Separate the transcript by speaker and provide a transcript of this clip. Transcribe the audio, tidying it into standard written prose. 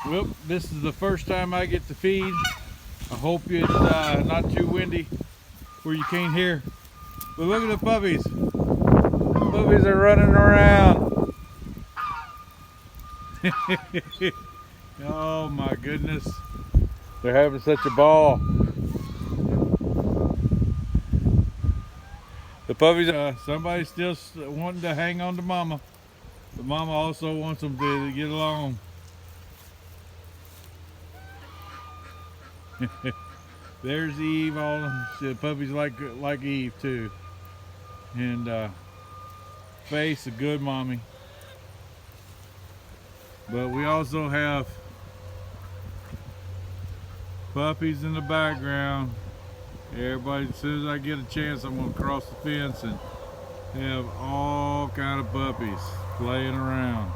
Speaker 1: Well, this is the first time I get to feed. I hope it's not too windy where you can't hear. But look at the puppies. The puppies are running around. Oh my goodness. They're having such a ball. The puppies, somebody's still wanting to hang on to mama. But mama also wants them to get along. There's Eve. All the puppies like Eve too. And Face, a good mommy. But we also have puppies in the background. Everybody, as soon as I get a chance, I'm gonna cross the fence and have all kind of puppies playing around.